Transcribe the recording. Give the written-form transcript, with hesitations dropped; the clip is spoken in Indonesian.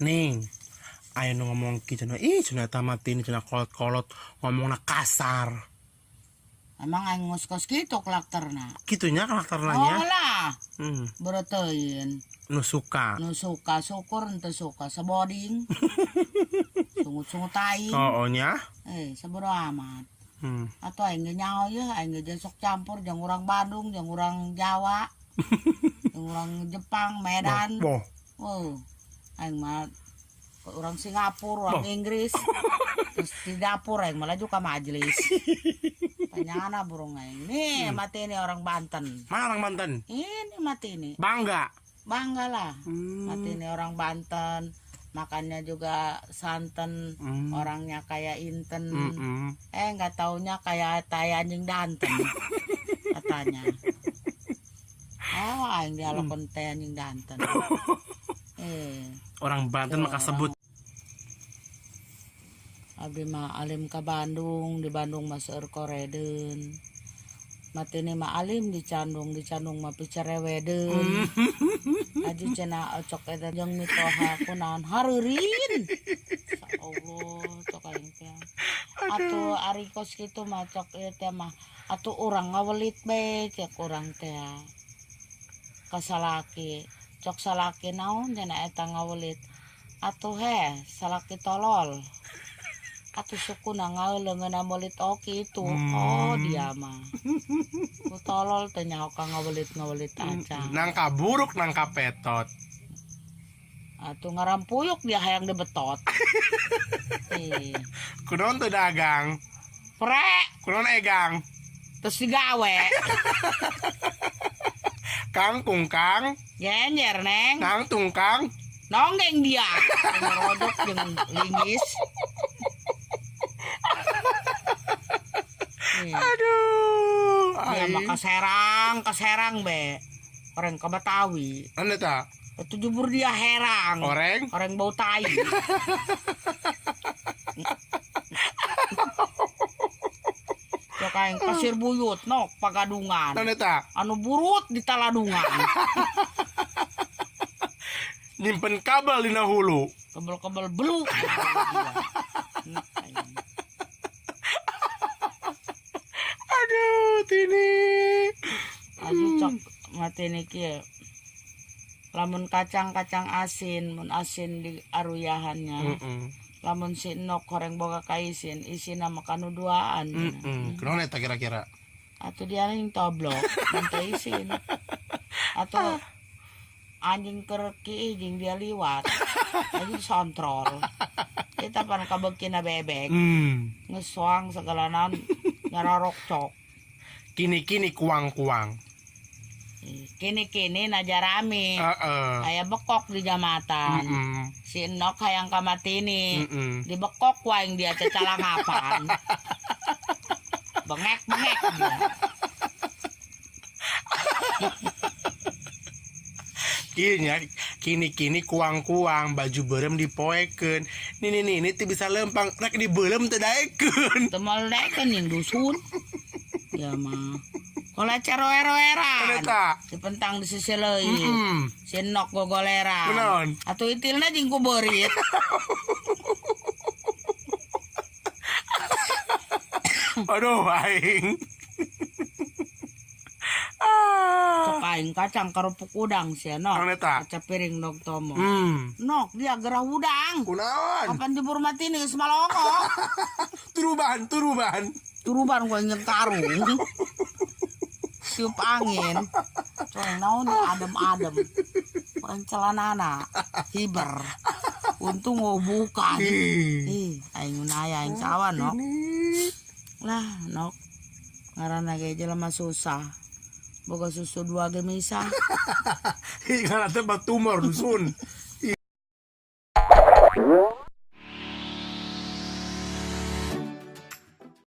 Ning, ayo ngomong gitu no. Ih, cina tamatin, cina kolot-kolot, ngomongnya kasar. Emang aing ngos-kos gitu karakterna. Gitunya karakternya. Oh lah. Hmm, Beretein. nu suka. Nu suka syukur ente suka seboding. Sungut-sungut aing. Oh, nya. Saboro amat. Atau aing ge nyaho ye, aing ge sok campur jeung urang Bandung, jeung urang Jawa. Jeung urang Jepang, Medan. Boh. Oh. Aing mah orang Singapura, orang Inggris. Terus di dapur aing malah juga majelis. Tanyana burung aing. Nih mati ini orang Banten. Mana orang Banten? Ini mati ini. Bangga. Bangga lah. Mati ini orang Banten. Makannya juga santen. Orangnya kayak inten. Nggak taunya kayak tai anjing danten. Katanya. Oh aing dialokon tai anjing danten. Orang Banten maka sebut. Abdi mah alim ke Bandung, di Bandung mah seueur koreden. Matini mah alim di Candung mah picerewedeun. Aji cenah ocok eta jeung mitoha kunaon hareurin. Allah cok aing teh. Atuh ari kos kitu mah cok ieu teh mah atuh urang ngawelit bae cek urang teh. Kasalaki cok salaki naon cenah eta ngawelit. Atuh salaki tolol. Atuh sukuna ngaeuleungeunna meuli oki itu. Oh dia mah. Ku tolol teh nyaho ka ngawelit acan. Nangka buruk nangka petot. Atuh ngarampuyuk dia hayang dibetot. Kunaon teu dagang? Prek, Kunaon egang? terus digawe. Kang kungkang, Genjer neng. kang tungkang. Nonggeng dia. Ngerodok jeung lingis. Aduh. Ya mah kaserang be. Orang ke Betawi. Anda tak? Itu jubur dia herang. Orang bau tai. Cok aing pasir buyut nok pagadungan. Anda tak? Anu burut di taladungan. Nyimpen kabel dina hulu. Kabel-kabel beluk. Aduh, tini. Aduh cok mati nih kieu. Lamun kacang asin, mun asin di aruyahannya. Lamun si nok horeng boga kaisin, isina makan duaan. Kenapa eta kira-kira? Atuh dia ning toblok, nanti isin. Atau anjing kerki jeung dia liwat. Anjing sontrol. Kita pan kabekina bebek. Ngesuang segala naon ngarorok cok. Kini kuang-kuang. Kini najarami. Aya bekok di jamatan. Si Nok hayang kamatini. Dibekok waing dia cacalangapan. Bengek dia. Kini kuang-kuang baju berem dipoekeun. Ini teh bisa lempang rek dibelem teh daekeun. Teu moal daekeun yang dusun. Ya mah. Kola ceroeroeran. Dipentang di sisi leuit. Si Nok gogoleran. Kunaon? Atuh itilna jeung ku beurit. Aduh aing. Cok aing kacang kerupuk udang sia Nok. Kaca piring Nok tomo. Nok dia gerah udang. Kunaon? Kapan jebur mati nih geus malongo. Turuban gua nyeng karung. Tiup angin. Coy naon adem-adem. Orang celanana hiber. Untung mau bukan. Aing aya aing sawan Nok. Lah Nok. Ngaranna ge jelema susah. Boga susu 2 ge misah. Karena teh tumor dusun.